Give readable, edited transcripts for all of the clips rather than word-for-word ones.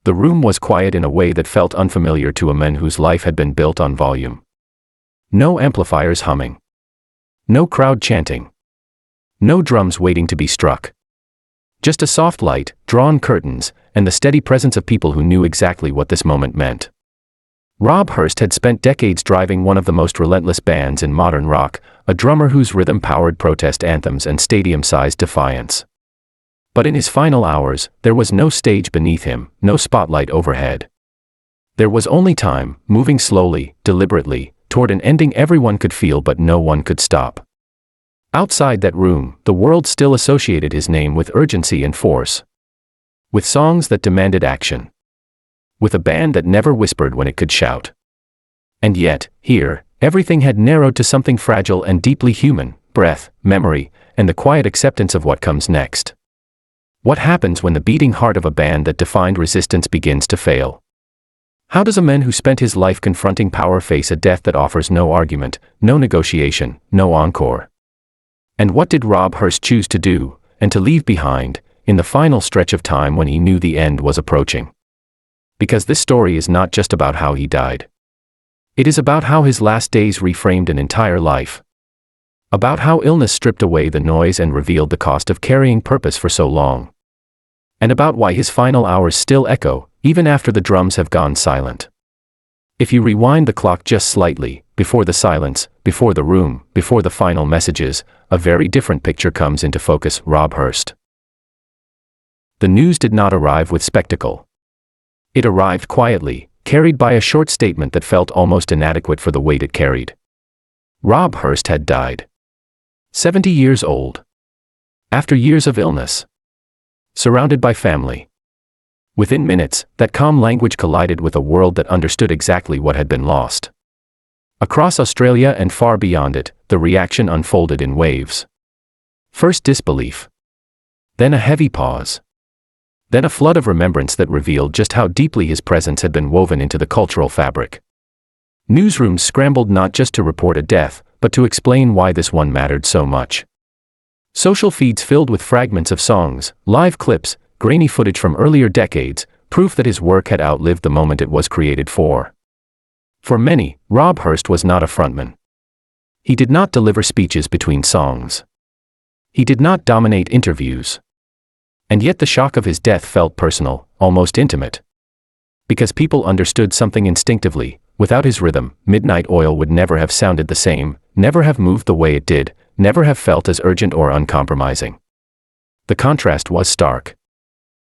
The room was quiet in a way that felt unfamiliar to a man whose life had been built on volume. No amplifiers humming. No crowd chanting. No drums waiting to be struck. Just a soft light, drawn curtains, and the steady presence of people who knew exactly what this moment meant. Rob Hirst had spent decades driving one of the most relentless bands in modern rock, a drummer whose rhythm powered protest anthems and stadium-sized defiance. But in his final hours, there was no stage beneath him, no spotlight overhead. There was only time, moving slowly, deliberately, toward an ending everyone could feel but no one could stop. Outside that room, the world still associated his name with urgency and force. With songs that demanded action. With a band that never whispered when it could shout. And yet, here, everything had narrowed to something fragile and deeply human: breath, memory, and the quiet acceptance of what comes next. What happens when the beating heart of a band that defined resistance begins to fail? How does a man who spent his life confronting power face a death that offers no argument, no negotiation, no encore? And what did Rob Hirst choose to do, and to leave behind, in the final stretch of time when he knew the end was approaching? Because this story is not just about how he died. It is about how his last days reframed an entire life. About how illness stripped away the noise and revealed the cost of carrying purpose for so long. And about why his final hours still echo, even after the drums have gone silent. If you rewind the clock just slightly, before the silence, before the room, before the final messages, a very different picture comes into focus: Rob Hirst. The news did not arrive with spectacle. It arrived quietly, carried by a short statement that felt almost inadequate for the weight it carried. Rob Hirst had died. 70 years old. After years of illness. Surrounded by family. Within minutes, that calm language collided with a world that understood exactly what had been lost. Across Australia and far beyond it, the reaction unfolded in waves. First disbelief. Then a heavy pause. Then a flood of remembrance that revealed just how deeply his presence had been woven into the cultural fabric. Newsrooms scrambled not just to report a death, but to explain why this one mattered so much. Social feeds filled with fragments of songs, live clips, grainy footage from earlier decades, proof that his work had outlived the moment it was created for. For many, Rob Hirst was not a frontman. He did not deliver speeches between songs. He did not dominate interviews. And yet the shock of his death felt personal, almost intimate. Because people understood something instinctively: without his rhythm, Midnight Oil would never have sounded the same, never have moved the way it did, never have felt as urgent or uncompromising. The contrast was stark.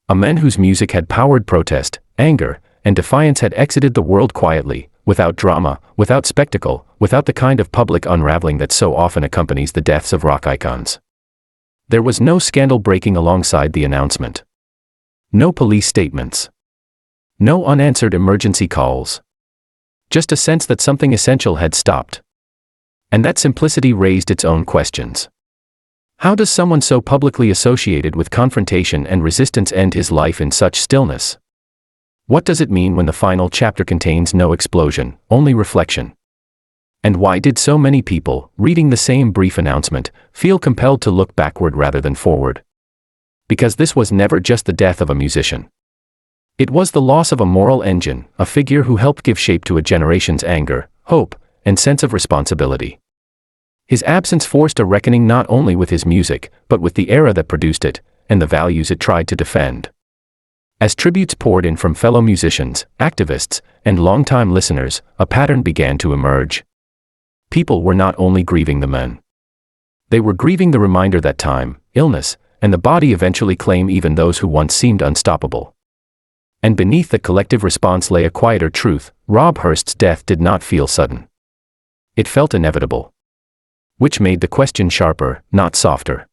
A man whose music had powered protest, anger, and defiance had exited the world quietly, without drama, without spectacle, without the kind of public unraveling that so often accompanies the deaths of rock icons. There was no scandal breaking alongside the announcement. No police statements. No unanswered emergency calls. Just a sense that something essential had stopped. And that simplicity raised its own questions. How does someone so publicly associated with confrontation and resistance end his life in such stillness? What does it mean when the final chapter contains no explosion, only reflection? And why did so many people, reading the same brief announcement, feel compelled to look backward rather than forward? Because this was never just the death of a musician. It was the loss of a moral engine, a figure who helped give shape to a generation's anger, hope, and sense of responsibility. His absence forced a reckoning not only with his music, but with the era that produced it, and the values it tried to defend. As tributes poured in from fellow musicians, activists, and longtime listeners, a pattern began to emerge. People were not only grieving the man. They were grieving the reminder that time, illness, and the body eventually claim even those who once seemed unstoppable. And beneath the collective response lay a quieter truth: Rob Hirst's death did not feel sudden. It felt inevitable. Which made the question sharper, not softer.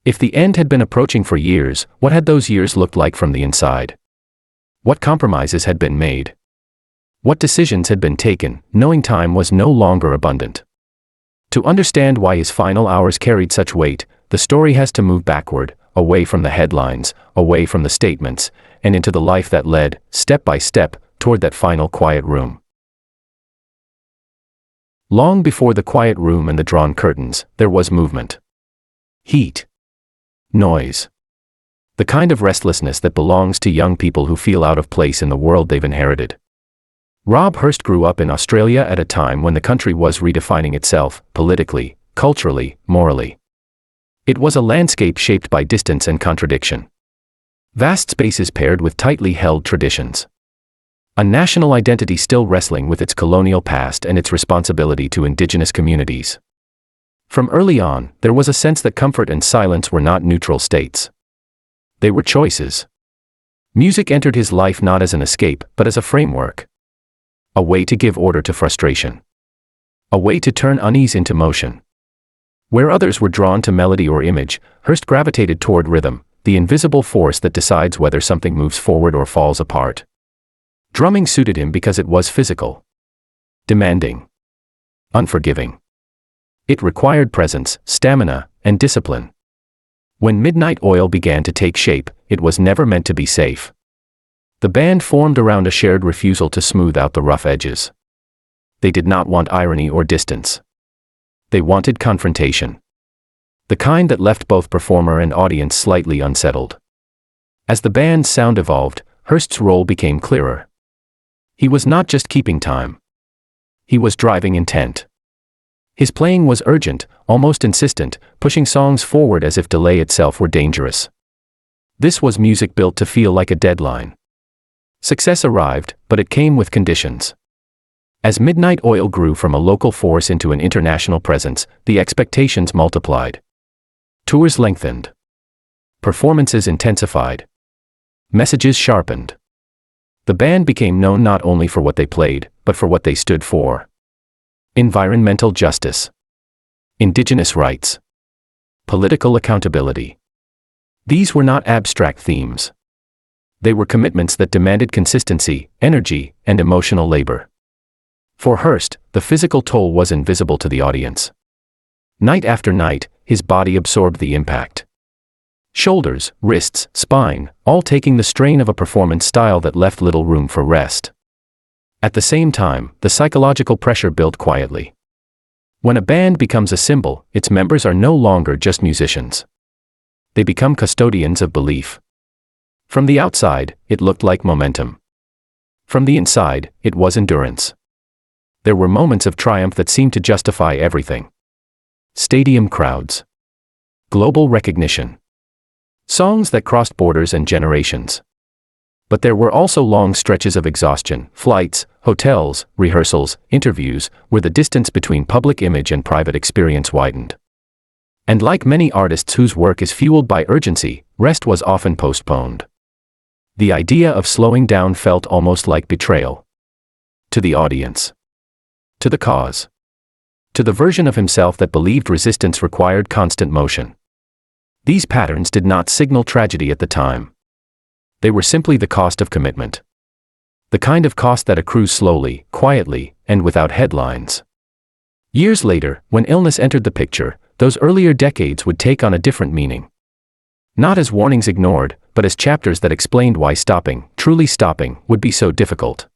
If the end had been approaching for years, what had those years looked like from the inside? What compromises had been made? What decisions had been taken, knowing time was no longer abundant? To understand why his final hours carried such weight, the story has to move backward, away from the headlines, away from the statements, and into the life that led, step by step, toward that final quiet room. Long before the quiet room and the drawn curtains, there was movement. Heat. Noise. The kind of restlessness that belongs to young people who feel out of place in the world they've inherited. Rob Hirst grew up in Australia at a time when the country was redefining itself, politically, culturally, morally. It was a landscape shaped by distance and contradiction. Vast spaces paired with tightly held traditions. A national identity still wrestling with its colonial past and its responsibility to indigenous communities. From early on, there was a sense that comfort and silence were not neutral states. They were choices. Music entered his life not as an escape, but as a framework. A way to give order to frustration. A way to turn unease into motion. Where others were drawn to melody or image, Hirst gravitated toward rhythm, the invisible force that decides whether something moves forward or falls apart. Drumming suited him because it was physical. Demanding. Unforgiving. It required presence, stamina, and discipline. When Midnight Oil began to take shape, it was never meant to be safe. The band formed around a shared refusal to smooth out the rough edges. They did not want irony or distance. They wanted confrontation. The kind that left both performer and audience slightly unsettled. As the band's sound evolved, Hirst's role became clearer. He was not just keeping time. He was driving intent. His playing was urgent, almost insistent, pushing songs forward as if delay itself were dangerous. This was music built to feel like a deadline. Success arrived, but it came with conditions. As Midnight Oil grew from a local force into an international presence, the expectations multiplied. Tours lengthened. Performances intensified. Messages sharpened. The band became known not only for what they played, but for what they stood for. Environmental justice. Indigenous rights. Political accountability. These were not abstract themes. They were commitments that demanded consistency, energy, and emotional labor. For Hirst, the physical toll was invisible to the audience. Night after night, his body absorbed the impact. Shoulders, wrists, spine, all taking the strain of a performance style that left little room for rest. At the same time, the psychological pressure built quietly. When a band becomes a symbol, its members are no longer just musicians. They become custodians of belief. From the outside, it looked like momentum. From the inside, it was endurance. There were moments of triumph that seemed to justify everything. Stadium crowds. Global recognition. Songs that crossed borders and generations. But there were also long stretches of exhaustion, flights, hotels, rehearsals, interviews, where the distance between public image and private experience widened. And like many artists whose work is fueled by urgency, rest was often postponed. The idea of slowing down felt almost like betrayal. To the audience. To the cause. To the version of himself that believed resistance required constant motion. These patterns did not signal tragedy at the time. They were simply the cost of commitment. The kind of cost that accrues slowly, quietly, and without headlines. Years later, when illness entered the picture, those earlier decades would take on a different meaning. Not as warnings ignored, but as chapters that explained why stopping, truly stopping, would be so difficult.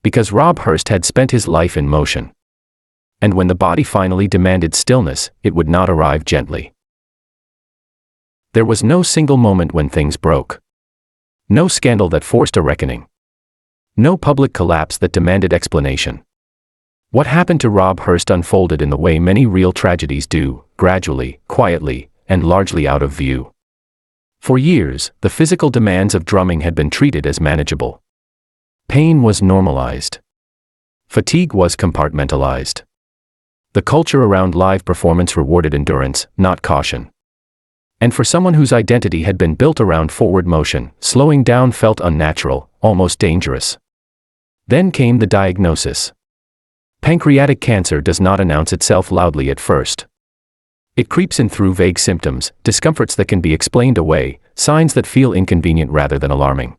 Because Rob Hirst had spent his life in motion. And when the body finally demanded stillness, it would not arrive gently. There was no single moment when things broke. No scandal that forced a reckoning. No public collapse that demanded explanation. What happened to Rob Hirst unfolded in the way many real tragedies do, gradually, quietly, and largely out of view. For years, the physical demands of drumming had been treated as manageable. Pain was normalized. Fatigue was compartmentalized. The culture around live performance rewarded endurance, not caution. And for someone whose identity had been built around forward motion, slowing down felt unnatural, almost dangerous. Then came the diagnosis. Pancreatic cancer does not announce itself loudly at first. It creeps in through vague symptoms, discomforts that can be explained away, signs that feel inconvenient rather than alarming.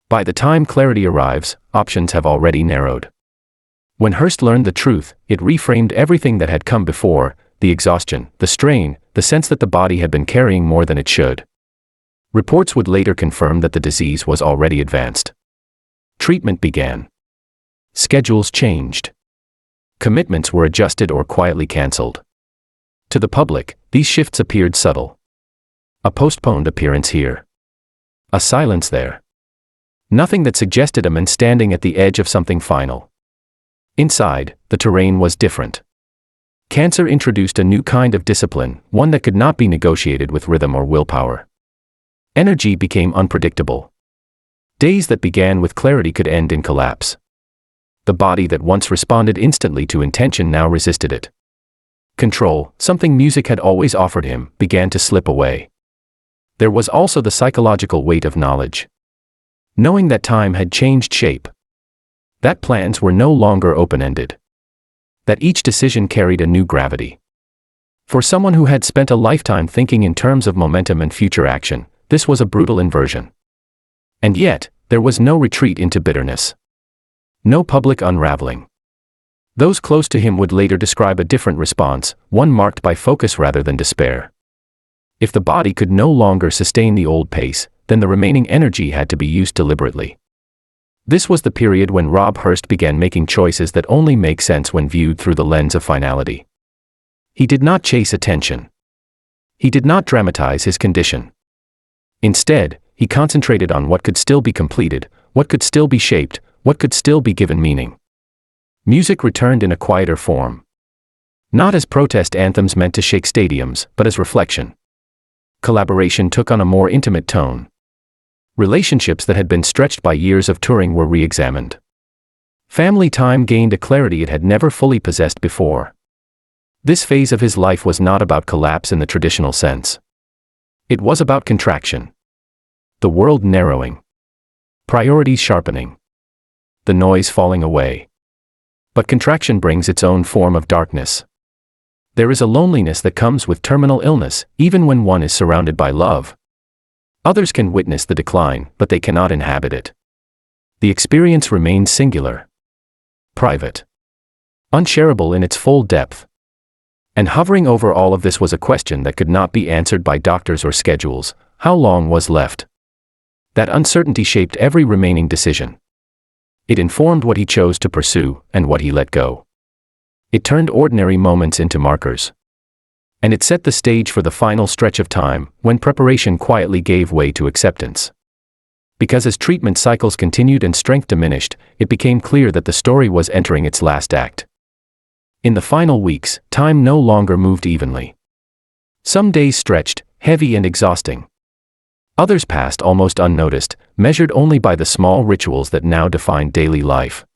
By the time clarity arrives, options have already narrowed. When Hirst learned the truth, it reframed everything that had come before, the exhaustion, the strain, the sense that the body had been carrying more than it should. Reports would later confirm that the disease was already advanced. Treatment began. Schedules changed. Commitments were adjusted or quietly cancelled. To the public, these shifts appeared subtle. A postponed appearance here. A silence there. Nothing that suggested a man standing at the edge of something final. Inside, the terrain was different. Cancer introduced a new kind of discipline, one that could not be negotiated with rhythm or willpower. Energy became unpredictable. Days that began with clarity could end in collapse. The body that once responded instantly to intention now resisted it. Control, something music had always offered him, began to slip away. There was also the psychological weight of knowledge. Knowing that time had changed shape. That plans were no longer open-ended. That each decision carried a new gravity. For someone who had spent a lifetime thinking in terms of momentum and future action, this was a brutal inversion. And yet, there was no retreat into bitterness. No public unraveling. Those close to him would later describe a different response, one marked by focus rather than despair. If the body could no longer sustain the old pace, then the remaining energy had to be used deliberately. This was the period when Rob Hirst began making choices that only make sense when viewed through the lens of finality. He did not chase attention. He did not dramatize his condition. Instead, he concentrated on what could still be completed, what could still be shaped, what could still be given meaning. Music returned in a quieter form. Not as protest anthems meant to shake stadiums, but as reflection. Collaboration took on a more intimate tone. Relationships that had been stretched by years of touring were re-examined. Family time gained a clarity it had never fully possessed before. This phase of his life was not about collapse in the traditional sense. It was about contraction. The world narrowing. Priorities sharpening. The noise falling away. But contraction brings its own form of darkness. There is a loneliness that comes with terminal illness, even when one is surrounded by love. Others can witness the decline, but they cannot inhabit it. The experience remains singular. Private. Unshareable in its full depth. And hovering over all of this was a question that could not be answered by doctors or schedules: how long was left? That uncertainty shaped every remaining decision. It informed what he chose to pursue, and what he let go. It turned ordinary moments into markers. And it set the stage for the final stretch of time, when preparation quietly gave way to acceptance. Because as treatment cycles continued and strength diminished, it became clear that the story was entering its last act. In the final weeks, time no longer moved evenly. Some days stretched, heavy and exhausting. Others passed almost unnoticed, measured only by the small rituals that now defined daily life.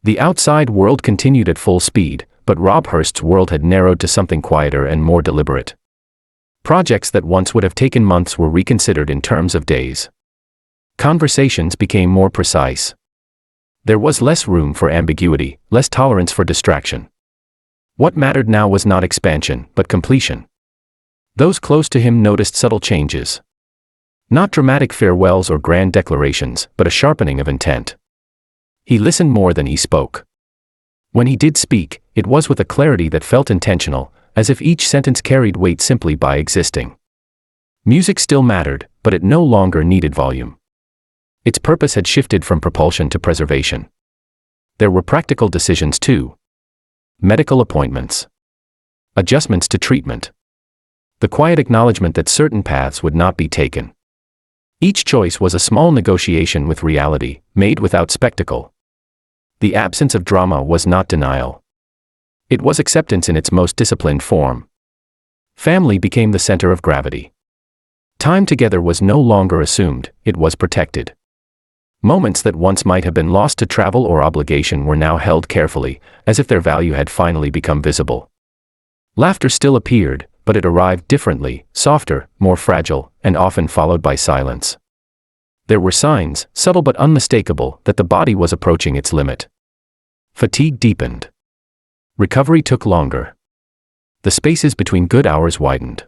The outside world continued at full speed, but Rob Hirst's world had narrowed to something quieter and more deliberate. Projects that once would have taken months were reconsidered in terms of days. Conversations became more precise. There was less room for ambiguity, less tolerance for distraction. What mattered now was not expansion, but completion. Those close to him noticed subtle changes. Not dramatic farewells or grand declarations, but a sharpening of intent. He listened more than he spoke. When he did speak, it was with a clarity that felt intentional, as if each sentence carried weight simply by existing. Music still mattered, but it no longer needed volume. Its purpose had shifted from propulsion to preservation. There were practical decisions too. Medical appointments. Adjustments to treatment. The quiet acknowledgement that certain paths would not be taken. Each choice was a small negotiation with reality, made without spectacle. The absence of drama was not denial. It was acceptance in its most disciplined form. Family became the center of gravity. Time together was no longer assumed, it was protected. Moments that once might have been lost to travel or obligation were now held carefully, as if their value had finally become visible. Laughter still appeared, but it arrived differently, softer, more fragile, and often followed by silence. There were signs, subtle but unmistakable, that the body was approaching its limit. Fatigue deepened. Recovery took longer. The spaces between good hours widened.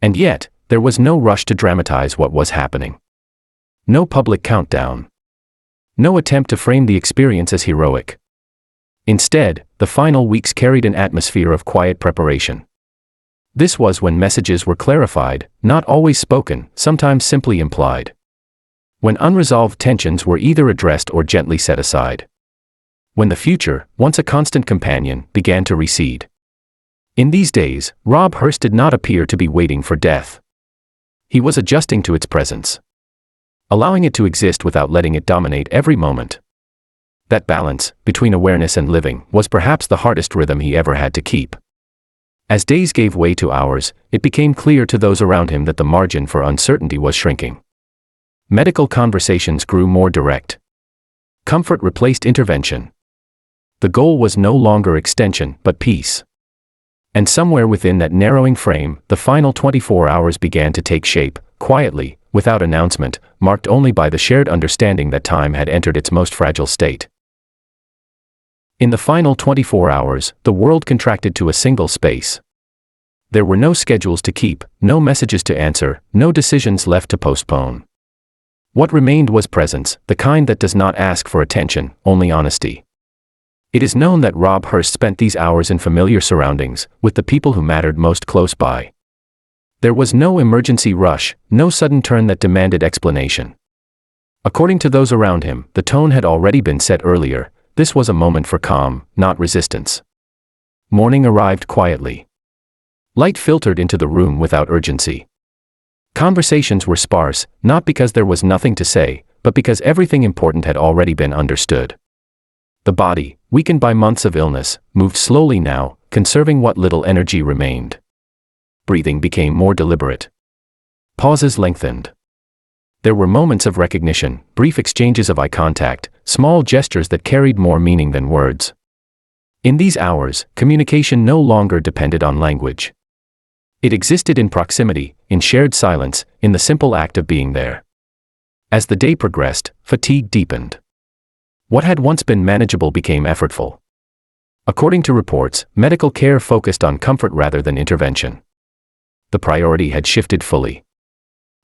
And yet, there was no rush to dramatize what was happening. No public countdown. No attempt to frame the experience as heroic. Instead, the final weeks carried an atmosphere of quiet preparation. This was when messages were clarified, not always spoken, sometimes simply implied. When unresolved tensions were either addressed or gently set aside. When the future, once a constant companion, began to recede. In these days, Rob Hirst did not appear to be waiting for death. He was adjusting to its presence, allowing it to exist without letting it dominate every moment. That balance, between awareness and living, was perhaps the hardest rhythm he ever had to keep. As days gave way to hours, it became clear to those around him that the margin for uncertainty was shrinking. Medical conversations grew more direct. Comfort replaced intervention. The goal was no longer extension, but peace. And somewhere within that narrowing frame, the final 24 hours began to take shape, quietly, without announcement, marked only by the shared understanding that time had entered its most fragile state. In the final 24 hours, the world contracted to a single space. There were no schedules to keep, no messages to answer, no decisions left to postpone. What remained was presence, the kind that does not ask for attention, only honesty. It is known that Rob Hirst spent these hours in familiar surroundings, with the people who mattered most close by. There was no emergency rush, no sudden turn that demanded explanation. According to those around him, the tone had already been set earlier. This was a moment for calm, not resistance. Morning arrived quietly. Light filtered into the room without urgency. Conversations were sparse, not because there was nothing to say, but because everything important had already been understood. The body, weakened by months of illness, moved slowly now, conserving what little energy remained. Breathing became more deliberate. Pauses lengthened. There were moments of recognition, brief exchanges of eye contact, small gestures that carried more meaning than words. In these hours, communication no longer depended on language. It existed in proximity, in shared silence, in the simple act of being there. As the day progressed, fatigue deepened. What had once been manageable became effortful. According to reports, medical care focused on comfort rather than intervention. The priority had shifted fully.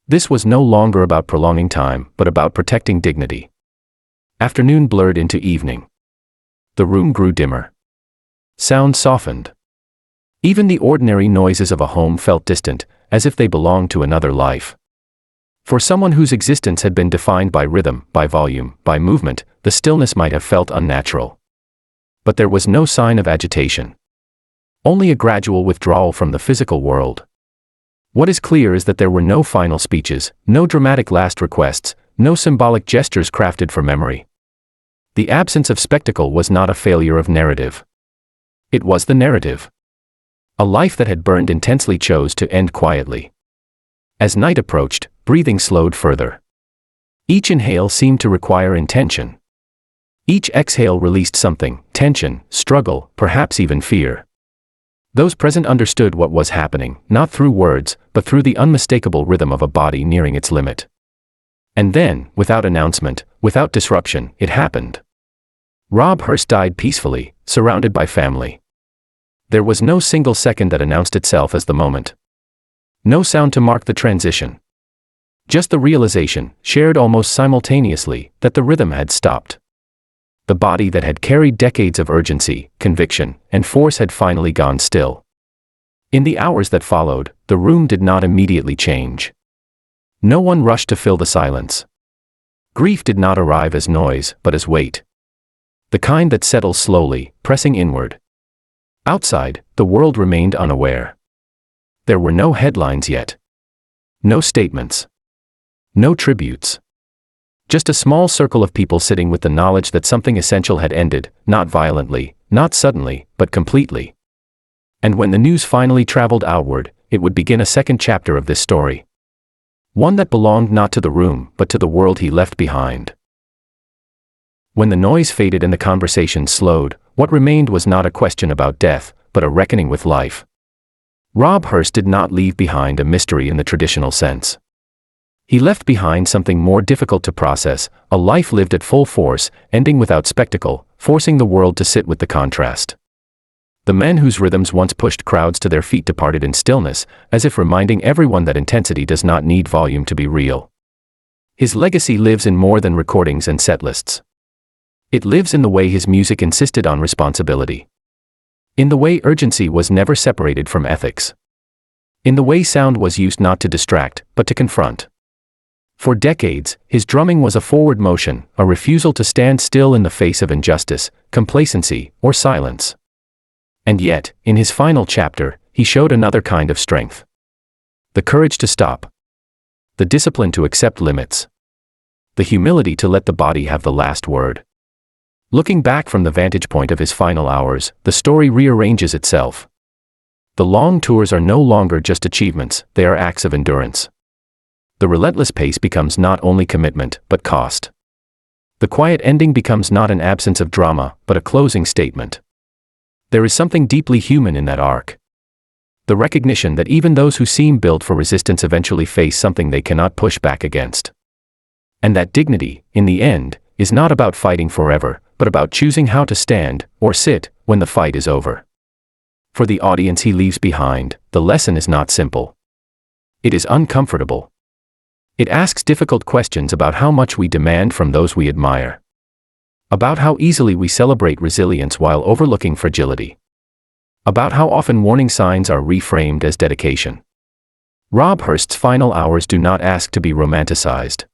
This was no longer about prolonging time, but about protecting dignity. Afternoon blurred into evening. The room grew dimmer. Sound softened. Even the ordinary noises of a home felt distant, as if they belonged to another life. For someone whose existence had been defined by rhythm, by volume, by movement, the stillness might have felt unnatural. But there was no sign of agitation. Only a gradual withdrawal from the physical world. What is clear is that there were no final speeches, no dramatic last requests, no symbolic gestures crafted for memory. The absence of spectacle was not a failure of narrative. It was the narrative. A life that had burned intensely chose to end quietly. As night approached, breathing slowed further. Each inhale seemed to require intention. Each exhale released something, tension, struggle, perhaps even fear. Those present understood what was happening, not through words, but through the unmistakable rhythm of a body nearing its limit. And then, without announcement, without disruption, it happened. Rob Hirst died peacefully, surrounded by family. There was no single second that announced itself as the moment. No sound to mark the transition. Just the realization, shared almost simultaneously, that the rhythm had stopped. The body that had carried decades of urgency, conviction, and force had finally gone still. In the hours that followed, the room did not immediately change. No one rushed to fill the silence. Grief did not arrive as noise, but as weight. The kind that settles slowly, pressing inward. Outside, the world remained unaware. There were no headlines yet. No statements. No tributes. Just a small circle of people sitting with the knowledge that something essential had ended, not violently, not suddenly, but completely. And when the news finally traveled outward, it would begin a second chapter of this story. One that belonged not to the room, but to the world he left behind. When the noise faded and the conversation slowed, what remained was not a question about death, but a reckoning with life. Rob Hirst did not leave behind a mystery in the traditional sense. He left behind something more difficult to process, a life lived at full force, ending without spectacle, forcing the world to sit with the contrast. The men whose rhythms once pushed crowds to their feet departed in stillness, as if reminding everyone that intensity does not need volume to be real. His legacy lives in more than recordings and setlists. It lives in the way his music insisted on responsibility. In the way urgency was never separated from ethics. In the way sound was used not to distract, but to confront. For decades, his drumming was a forward motion, a refusal to stand still in the face of injustice, complacency, or silence. And yet, in his final chapter, he showed another kind of strength. The courage to stop. the discipline to accept limits, the humility to let the body have the last word. Looking back from the vantage point of his final hours, the story rearranges itself. The long tours are no longer just achievements, they are acts of endurance. The relentless pace becomes not only commitment, but cost. The quiet ending becomes not an absence of drama, but a closing statement. There is something deeply human in that arc. The recognition that even those who seem built for resistance eventually face something they cannot push back against. And that dignity, in the end, is not about fighting forever, but about choosing how to stand, or sit, when the fight is over. For the audience he leaves behind, the lesson is not simple. It is uncomfortable. It asks difficult questions about how much we demand from those we admire. About how easily we celebrate resilience while overlooking fragility. About how often warning signs are reframed as dedication. Rob Hirst's final hours do not ask to be romanticized.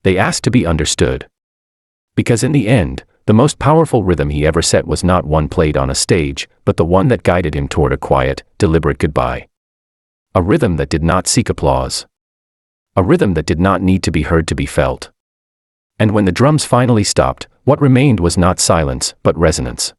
They ask to be understood. Because in the end, the most powerful rhythm he ever set was not one played on a stage, but the one that guided him toward a quiet, deliberate goodbye. A rhythm that did not seek applause. A rhythm that did not need to be heard to be felt. And when the drums finally stopped, what remained was not silence, but resonance.